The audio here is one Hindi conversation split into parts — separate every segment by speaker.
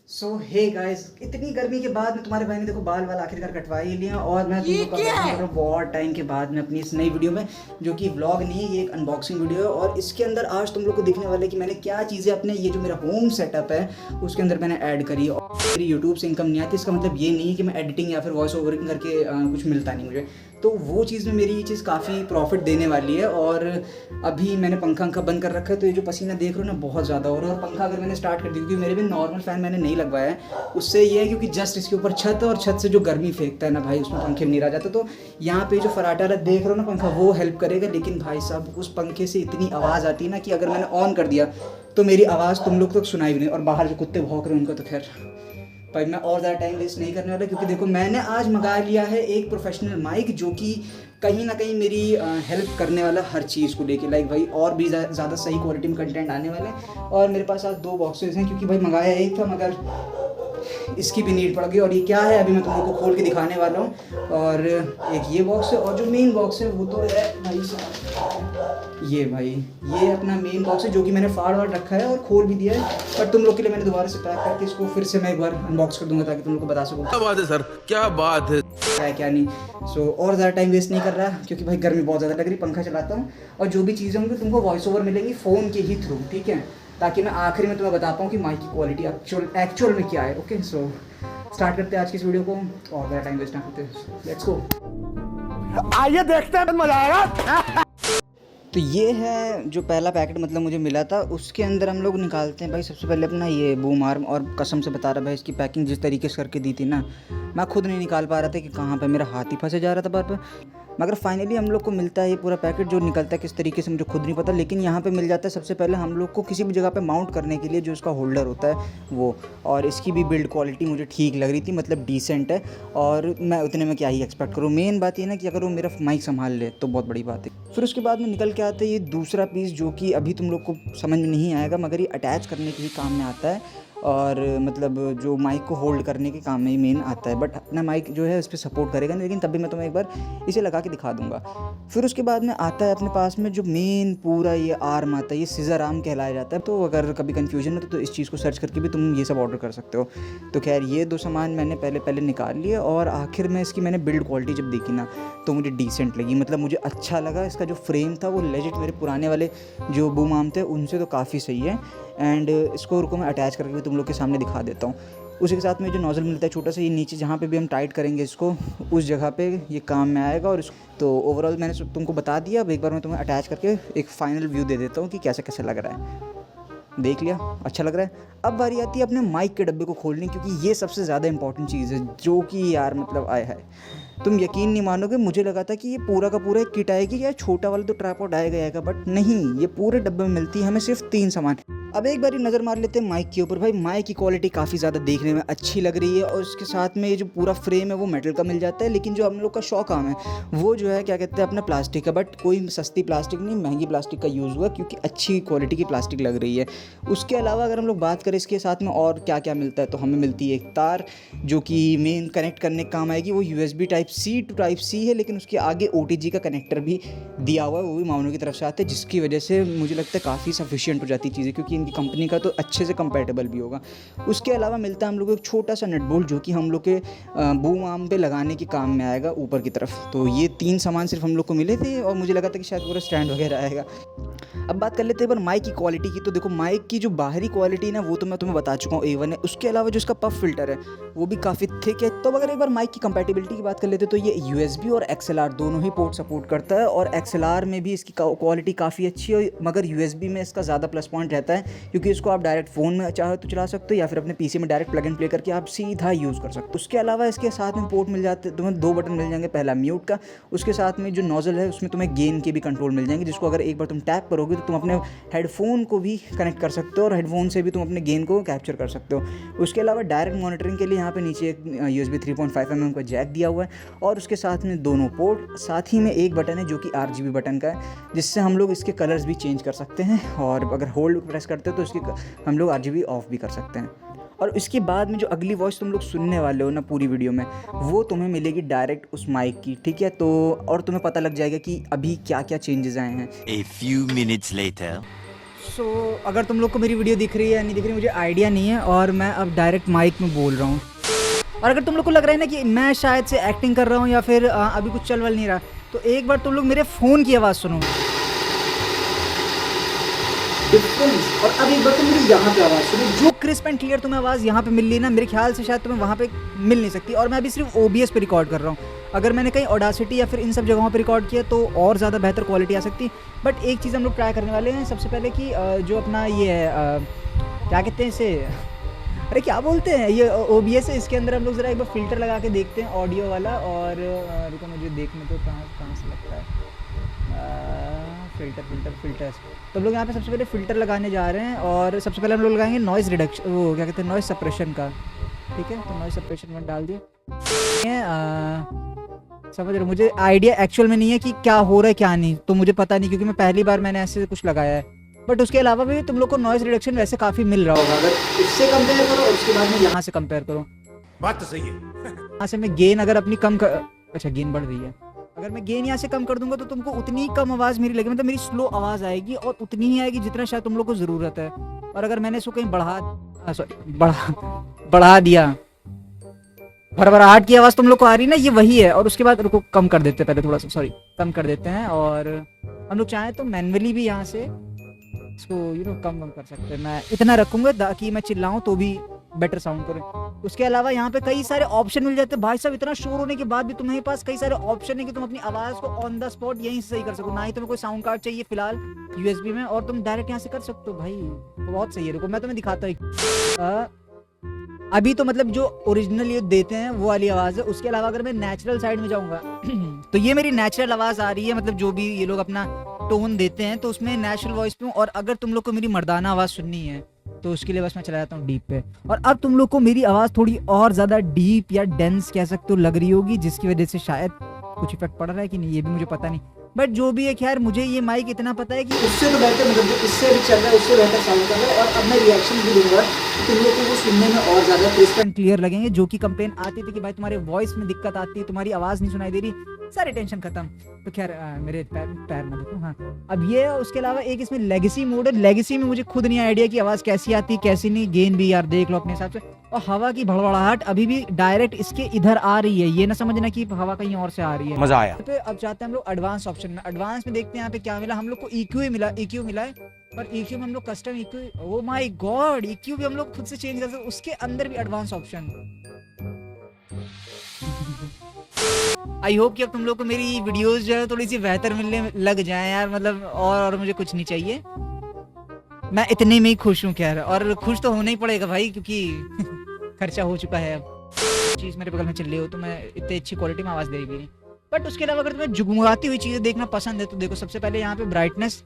Speaker 1: सो हे गाइस, इतनी गर्मी के बाद में तुम्हारे भाई ने देखो बाल आखिरकार कटवा ही लिए और मैं तुम लोग का वेलकम कर रहा हूँ बहुत टाइम के बाद में अपनी इस नई वीडियो में, जो कि व्लॉग नहीं है, ये एक अनबॉक्सिंग वीडियो है। और इसके अंदर आज तुम लोग को दिखने वाला है कि मैंने क्या चीज़ें अपने ये जो मेरा होम सेटअप है उसके अंदर मैंने ऐड करी। और मेरी यूट्यूब से इनकम नहीं आती, इसका मतलब ये नहीं है कि मैं एडिटिंग या फिर वॉइस ओवरिंग करके कुछ मिलता नहीं मुझे। तो वो चीज़ में मेरी ये चीज़ काफ़ी प्रॉफिट देने वाली है। और अभी मैंने पंखा बंद कर रखा है, तो ये जो पसीना देख रहे हो ना बहुत ज़्यादा हो रहा है। और पंखा अगर मैंने स्टार्ट कर दी, क्योंकि मेरे भी नॉर्मल फ़ैन मैंने नहीं लगवाया है, उससे ये है क्योंकि जस्ट इसके ऊपर छत है और छत से जो गर्मी फेंकता है ना भाई, उसमें पंखे में नहीं रह जाता। तो यहाँ पे जो फराटा देख रहे हो ना पंखा, वो हेल्प करेगा। लेकिन भाई साहब उस पंखे से इतनी आवाज़ आती है ना कि अगर मैंने ऑन कर दिया तो मेरी आवाज़ तुम लोग तक सुनाई भी नहीं। और बाहर जो कुत्ते भौंक रहे हैं उनका तो खैर भाई मैं और ज़्यादा टाइम वेस्ट नहीं करने वाला, क्योंकि देखो मैंने आज मंगा लिया है एक प्रोफेशनल माइक, जो कि कहीं ना कहीं मेरी हेल्प करने वाला हर चीज़ को लेके। लाइक भाई और भी ज़्यादा सही क्वालिटी में कंटेंट आने वाले हैं। और मेरे पास आज 2 बॉक्सेस हैं, क्योंकि भाई मंगाया एक था मगर इसकी भी नीड पड़ गई। और ये क्या है अभी मैं तुम लोग को खोल के दिखाने वाला हूँ। और एक ये बॉक्स है, और जो मेन बॉक्स है वो तो है भाई साहब, ये भाई ये अपना मेन बॉक्स है, जो कि मैंने फाड़ रखा है और खोल भी दिया है। पर तुम लोग के लिए मैंने दोबारा से पैक करके इसको फिर से मैं एक बार अनबॉक्स कर दूंगा, ताकि तुम लोग को बता सकूँ
Speaker 2: क्या बात है सर, क्या बात है
Speaker 1: क्या नहीं। और ज़्यादा टाइम वेस्ट नहीं कर रहा, क्योंकि भाई गर्मी बहुत ज़्यादा लग रही, पंखा चलाता हूँ। और जो भी चीज़ें होंगी तुमको वॉइस ओवर मिलेंगी फ़ोन के ही थ्रू, ठीक है, ताकि मैं आखिर में तुम्हें बता पाऊँ कि माइक की क्वालिटी एक्चुअल में क्या है। ओके, सो स्टार्ट करते हैं आज की इस वीडियो को और ज़्यादा टाइम वेस्ट ना करते, लेट्स गो।
Speaker 3: आइए देखते हैं, मजा आएगा।
Speaker 1: तो ये है जो पहला पैकेट मतलब मुझे मिला था, उसके अंदर हम लोग निकालते हैं भाई सबसे पहले अपना ये बूम आर्म। और कसम से बता रहा भाई, इसकी पैकिंग जिस तरीके से करके दी थी ना, मैं खुद नहीं निकाल पा रहा था कि कहाँ पे मेरा हाथ ही फंसे जा रहा था बार बार। मगर फाइनली हम लोग को मिलता है ये पूरा पैकेट, जो निकलता है किस तरीके से मुझे खुद नहीं पता, लेकिन यहाँ पे मिल जाता है सबसे पहले हम लोग को किसी भी जगह पे माउंट करने के लिए जो इसका होल्डर होता है वो। और इसकी भी बिल्ड क्वालिटी मुझे ठीक लग रही थी, मतलब डिसेंट है। और मैं उतने में क्या ही एक्सपेक्ट करूँ, मेन बात ये ना कि अगर वो मेरा माइक संभाल ले तो बहुत बड़ी बात है। फिर उसके बाद में निकल के आता है ये दूसरा पीस, जो कि अभी तुम लोग को समझ में नहीं आएगा, मगर ये अटैच करने के ही काम में आता है। और मतलब जो माइक को होल्ड करने के काम में ही मेन आता है, बट अपना माइक जो है इस पर सपोर्ट करेगा नहीं, लेकिन तब भी मैं तुम्हें एक बार इसे लगा के दिखा दूंगा। फिर उसके बाद में आता है अपने पास में जो मेन पूरा ये आर्म आता है, ये सीजर आर्म कहलाया जाता है। तो अगर कभी कन्फ्यूजन हो तो इस चीज़ को सर्च करके भी तुम ये सब ऑर्डर कर सकते हो। तो खैर ये 2 सामान मैंने पहले निकाल लिए। और आखिर में इसकी मैंने बिल्ड क्वालिटी जब देखी ना, तो मुझे डिसेंट लगी, मतलब मुझे अच्छा लगा। इसका जो फ्रेम था वो लेजिट मेरे पुराने वाले जो बूम आर्म थे उनसे तो काफ़ी सही है। एंड इसको रुको मैं अटैच करके भी तुम लोग के सामने दिखा देता हूँ। उसी के साथ में जो नोज़ल मिलता है छोटा सा, ये नीचे जहाँ पे भी हम टाइट करेंगे इसको, उस जगह पे ये काम में आएगा। और तो ओवरऑल मैंने तुमको बता दिया। अब एक बार मैं तुम्हें अटैच करके एक फ़ाइनल व्यू दे देता हूँ कि कैसे कैसे लग रहा है। देख लिया, अच्छा लग रहा है। अब बारी आती है अपने माइक के डब्बे को खोलने, क्योंकि ये सबसे ज़्यादा इंपॉर्टेंट चीज़ है, जो कि यार मतलब आया है, तुम यकीन नहीं मानोगे, मुझे लगा था कि ये पूरा का पूरा एक किट आएगी या छोटा वाला तो ट्राइपॉड आएगा, बट नहीं, ये पूरे डब्बे में मिलती है हमें सिर्फ 3 सामान। अब एक बारी नज़र मार लेते हैं माइक के ऊपर। भाई माइक की क्वालिटी काफ़ी ज़्यादा देखने में अच्छी लग रही है, और उसके साथ में ये जो पूरा फ्रेम है वो मेटल का मिल जाता है। लेकिन जो हम लोग का शौक आम है वो जो है क्या कहते हैं अपना प्लास्टिक का, बट कोई सस्ती प्लास्टिक नहीं, महंगी प्लास्टिक का यूज़ हुआ, क्योंकि अच्छी क्वालिटी की प्लास्टिक लग रही है। उसके अलावा अगर हम लोग बात करें इसके साथ में और क्या क्या मिलता है, तो हमें मिलती है एक तार, जो कि मेन कनेक्ट करने का काम आएगी। वो USB type C to type C है, लेकिन उसके आगे OTG का कनेक्टर भी दिया हुआ है, वो भी माउनो की तरफ से आता है, जिसकी वजह से मुझे लगता है काफ़ी सफिशिएंट हो जाती चीज़ें, क्योंकि इनकी कंपनी का तो अच्छे से कंपैटिबल भी होगा। उसके अलावा मिलता है हम लोग को एक छोटा सा नट बोल्ट, जो कि हम लोग के बूम आर्म पे लगाने के काम में आएगा ऊपर की तरफ। तो ये 3 सामान सिर्फ हम लोग को मिले थे, और मुझे लगा था कि शायद पूरा स्टैंड वगैरह आएगा। अब बात कर लेते हैं पर माइक की क्वालिटी की। तो देखो माइक की जो बाहरी क्वालिटी ना, वो तो मैं तुम्हें बता चुका हूँ A1 है। उसके अलावा जो इसका पफ फिल्टर है वो भी काफ़ी थिक है। तो अगर एक बार माइक की कंपैटिबिलिटी की बात कर लेते हैं, तो ये USB और XLR दोनों ही पोर्ट सपोर्ट करता है। और XLR में भी इसकी क्वालिटी काफ़ी अच्छी है, मगर USB में इसका ज़्यादा प्लस पॉइंट रहता है, क्योंकि इसको आप डायरेक्ट फ़ोन में चाहे तो चला सकते हो, या फिर अपने PC में डायरेक्ट प्लग एंड प्ले करके आप सीधा यूज़ कर सकते हो। उसके अलावा इसके साथ में पोर्ट मिल जाते हैं, तुम्हें 2 बटन मिल जाएंगे, पहला म्यूट का, उसके साथ में जो नोज़ल है उसमें तुम्हें गेन के भी कंट्रोल मिल जाएंगे, जिसको अगर एक बार तुम टैप करोगे तो तुम अपने हेडफोन को भी कनेक्ट कर सकते हो, और हेडफोन से भी तुम अपने गेन को कैप्चर कर सकते हो। उसके अलावा डायरेक्ट मॉनिटरिंग के लिए यहाँ पे नीचे एक USB 3.5 mm का जैक दिया हुआ है, और उसके साथ में दोनों पोर्ट, साथ ही में एक बटन है जो कि RGB बटन का है, जिससे हम लोग इसके कलर्स भी चेंज कर सकते हैं। और अगर होल्ड प्रेस करते हो तो इसकी हम लोग RGB ऑफ भी कर सकते हैं। और इसके बाद में जो अगली वॉइस तुम लोग सुनने वाले हो ना पूरी वीडियो में, वो तुम्हें मिलेगी डायरेक्ट उस माइक की, ठीक है। तो और तुम्हें पता लग जाएगा कि अभी क्या क्या चेंजेस आए हैं।
Speaker 2: A few minutes later.
Speaker 1: सो अगर तुम लोग को मेरी वीडियो दिख रही है या नहीं दिख रही मुझे आइडिया नहीं है, और मैं अब डायरेक्ट माइक में बोल रहा हूँ। और अगर तुम लोग को लग रहा है ना कि मैं शायद से एक्टिंग कर रहा हूँ या फिर अभी कुछ चल वल नहीं रहा, तो एक बार तुम लोग मेरे फ़ोन की आवाज़ सुनो डिफरेंस, और अब एक बार तुम मेरी यहाँ पे आवाज़ सुनो। जो क्रिस्प एंड क्लियर तुम्हें आवाज़ यहाँ पे मिल रही है ना, मेरे ख्याल से शायद तुम्हें वहाँ पे मिल नहीं सकती। और मैं अभी सिर्फ OBS पे रिकॉर्ड कर रहा हूँ। अगर मैंने कहीं ऑडासिटी या फिर इन सब जगहों पे रिकॉर्ड किया तो और ज़्यादा बेहतर क्वालिटी आ सकती। बट एक चीज़ हम लोग ट्राई करने वाले हैं सबसे पहले कि जो अपना ये है क्या कहते हैं इसे, अरे क्या बोलते हैं, ये OBS है, इसके अंदर हम लोग ज़रा एक बार फ़िल्टर लगा के देखते हैं ऑडियो वाला। और रुको मुझे देखने तो कहाँ से लगता है फ़िल्टर्स। तो हम लोग यहाँ पे सबसे पहले फ़िल्टर लगाने जा रहे हैं, और सबसे पहले हम लोग लगाएंगे नॉइज़ रिडक्शन, वो क्या कहते हैं, नॉइज़ सप्रेशन का। ठीक है, तो नॉइज़ सप्रेशन में डाल दिए। समझ रहे हो, मुझे आइडिया एक्चुअल में नहीं है कि क्या हो रहा है क्या नहीं, तो मुझे पता नहीं, क्योंकि मैं पहली बार मैंने ऐसे कुछ लगाया है। बट उसके अलावा भी तुम लोग को नॉइज़ रिडक्शन वैसे काफ़ी मिल रहा होगा। अगर इससे कंपेयर करो और उसके बाद में यहाँ से कंपेयर करो,
Speaker 3: बात तो सही है।
Speaker 1: यहाँ से मैं गेन अगर अपनी कम कर, अच्छा गेन बढ़ रही है, अगर मैं गेन यहाँ से कम कर दूंगा तो तुमको उतनी कम आवाज़ मेरी लगेगी, मतलब मेरी स्लो आवाज़ आएगी और उतनी ही आएगी जितना शायद तुम लोग को ज़रूरत है। और अगर मैंने इसको कहीं बढ़ा दिया, भरभराहट की आवाज़ तुम लोग को आ रही है ना, ये वही है। और उसके बाद रुको कम कर देते हैं, पहले थोड़ा सा सॉरी कम कर देते हैं। और हम लोग चाहें तो मैनुअली भी यहाँ से इसको कम कर सकते हैं। मैं इतना रखूँगा ताकि मैं चिल्लाऊँ तो भी बेटर साउंड करे। उसके अलावा यहाँ पे कई सारे ऑप्शन मिल जाते हैं भाई साहब। इतना शोर होने के बाद भी तुम्हारे पास कई सारे ऑप्शन है कि तुम अपनी आवाज़ को ऑन द स्पॉट यहीं से सही कर सको। ना ही तुम्हें कोई साउंड कार्ड चाहिए फिलहाल USB में, और तुम डायरेक्ट यहाँ से कर सकते हो भाई, तो बहुत सही है। रुको मैं तुम्हें दिखाता हूँ। अभी तो मतलब जो ओरिजिनल ये देते हैं वो वाली आवाज़ है। उसके अलावा अगर मैं नेचुरल साइड में जाऊँगा तो ये मेरी नेचुरल आवाज़ आ रही है, मतलब जो भी ये लोग अपना टोन देते हैं तो उसमें नेचुरल वॉइस पे हूँ। और अगर तुम लोग को मेरी मर्दाना आवाज़ सुननी है तो उसके लिए बस मैं चला जाता हूँ डीप पे। और अब तुम लोग को मेरी आवाज़ थोड़ी और ज़्यादा डीप या डेंस कह सकते हो लग रही होगी, जिसकी वजह से शायद कुछ इफेक्ट पड़ रहा है कि नहीं ये भी मुझे पता नहीं। बट जो भी है खैर, मुझे ये माइक इतना पता है कि उससे तो बेहतर, मतलब जो इससे भी चल रहा है उससे बेहतर साउंड कर रहा है। और अब मैं रिएक्शन भी दूंगा तो तुम लोगों को वो सुनने में और ज़्यादा क्रिस्प एंड क्लियर लगेंगे। जो कि कंप्लेन आती थी कि भाई तुम्हारे वॉइस में दिक्कत आती है, तुम्हारी आवाज़ नहीं सुनाई दे रही, सारी टेंशन खत्म। तो खैर मेरे पैर में देखो, हाँ अब ये। उसके अलावा एक इसमें लेगेसी मोड है। लेगेसी में मुझे खुद नहीं आइडिया कि आवाज़ कैसी आती है कैसी नहीं। गेन भी यार देख लो अपने हिसाब से। और हवा की भड़बड़ाहट अभी भी डायरेक्ट इसके इधर आ रही है, ये ना समझना कि हवा कहीं और से आ रही है।
Speaker 3: मजा आया।
Speaker 1: तो अब चाहते हैं हम लोग एडवांस ऑप्शन में। एडवांस में देखते हैं यहाँ पे क्या मिला हम लोग को। EQ मिला है, पर EQ में हम लोग custom EQ, oh my God, EQ भी हम लोग खुद से चेंज कर सकते हैं। उसके अंदर भी एडवांस ऑप्शन। आई होप कि अब तुम लोग को मेरी वीडियोस जो है थोड़ी सी बेहतर मिलने लग जाए यार, मतलब और मुझे कुछ नहीं चाहिए, मैं इतने में ही खुश हूँ खैर। और खुश तो होना ही पड़ेगा भाई, क्योंकि खर्चा हो चुका है। अब चीज़ मेरे बगल में चल रही हो तो मैं इतनी अच्छी क्वालिटी में आवाज़ दे भी नहीं। बट उसके अलावा अगर तुम्हें जुगमुगाती हुई चीज़ें देखना पसंद है तो देखो, सबसे पहले यहाँ पे ब्राइटनेस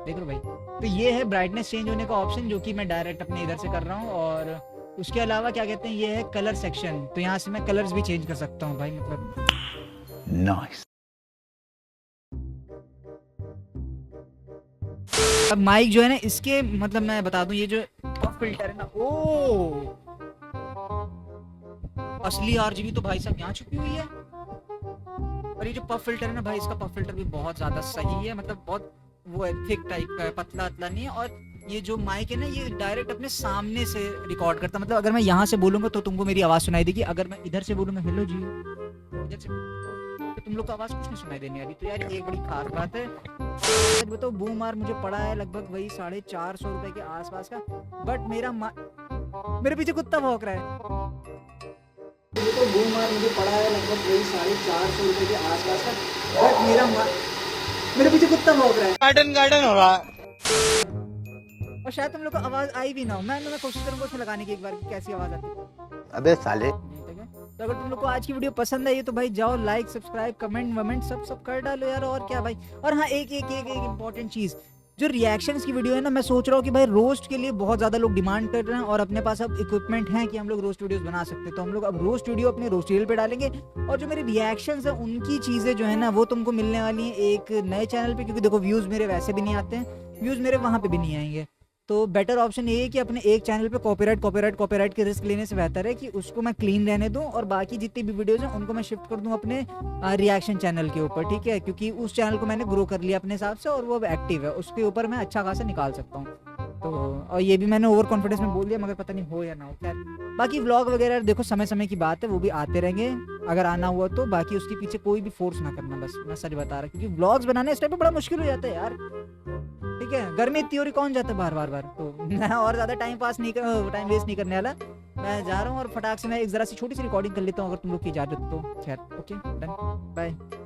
Speaker 1: देख लो भाई। तो ये है ब्राइटनेस चेंज होने का ऑप्शन, जो कि मैं डायरेक्ट अपने इधर से कर रहा हूँ। और उसके अलावा क्या कहते हैं, ये है कलर सेक्शन। तो यहाँ से मैं कलर्स भी चेंज कर सकता हूँ भाई, मतलब
Speaker 3: नाइस।
Speaker 1: अब माइक जो है ना इसके, मतलब मैं बता दूं, ये जो पफ फिल्टर है ना, ओ असली RGB तो भाई साहब यहाँ छुपी हुई है। और ये जो पफ फिल्टर है ना भाई, इसका पफ फिल्टर भी बहुत ज्यादा सही है, मतलब बहुत वो है, थिक टाइप का है, पतला अतला नहीं है। और ये जो माइक है ना, ये डायरेक्ट अपने सामने से रिकॉर्ड करता है, मतलब अगर मैं यहाँ से बोलूंगा तो तुमको मेरी आवाज़ सुनाई देगी। अगर मैं इधर से बोलूंगा हेलो जी, इधर से तो तुम लोग को आवाज़ कुछ नहीं सुनाई देनी वाली। तो यार एक बड़ी खास बात है। बताओ बूम मार मुझे पड़ा है लगभग वही 450 रुपए के आसपास का। बट मेरे पीछे कुत्ता भौंक रहा है। तो बूम मार मुझे पड़ा है लगभग वही 450 रुपए के आसपास का। बट मेरे पीछे कुत्ता भौंक रहा है, गार्डन हो रहा है। और शायद तुम लोग को आवाज आई भी ना हो। मैं कोशिश करूंगा उसमें लगाने की एक बार, कैसी आवाज आती है।
Speaker 3: अबे साले।
Speaker 1: तो अगर तुम लोग को आज की वीडियो पसंद आई है तो भाई जाओ लाइक सब्सक्राइब कमेंट सब कर डालो यार, और क्या भाई। और हाँ एक इम्पोर्टेंट चीज़, जो रिएक्शंस की वीडियो है ना, मैं सोच रहा हूँ कि भाई रोस्ट के लिए बहुत ज़्यादा लोग डिमांड कर रहे हैं, और अपने पास अब इक्विपमेंट है कि हम लोग रोस्ट वीडियोस बना सकते हैं। तो हम लोग अब रोस्ट वीडियो अपने रोस्ट चैनल पे डालेंगे, और जो मेरे रिएक्शंस है उनकी चीज़ें जो है ना वो तुमको मिलने वाली हैं एक नए चैनल पे। क्योंकि देखो व्यूज़ मेरे वैसे भी नहीं आते हैं, व्यूज़ मेरे वहाँ पे भी नहीं आएंगे। तो बेटर ऑप्शन ये है कि अपने एक चैनल पे कॉपीराइट के रिस्क लेने से बेहतर है कि उसको मैं क्लीन रहने दूं और बाकी जितनी भी वीडियोस हैं उनको मैं शिफ्ट कर दूं अपने रिएक्शन चैनल के ऊपर, ठीक है, क्योंकि उस चैनल को मैंने ग्रो कर लिया अपने हिसाब से और वो अब एक्टिव है, उसके ऊपर मैं अच्छा खासा निकाल सकता हूँ। तो और ये भी मैंने ओवर कॉन्फिडेंस में बोल दिया, मगर पता नहीं हो या ना हो। खैर बाकी व्लॉग वगैरह देखो समय समय की बात है, वो भी आते रहेंगे अगर आना हुआ तो, बाकी उसके पीछे कोई भी फोर्स ना करना, बस मैं सच बता रहा, क्योंकि व्लॉग्स बनाने इस टाइम पे बड़ा मुश्किल हो जाता है यार, ठीक है, गर्मी इतनी हो रही, कौन जाता है बार, तो मैं और ज्यादा टाइम वेस्ट नहीं करने वाला, मैं जा रहा हूँ और फटाक से मैं एक जरा सी छोटी सी रिकॉर्डिंग कर लेता हूँ अगर तुम लोग की इजाजत तो। खैर ओके डन, बाय।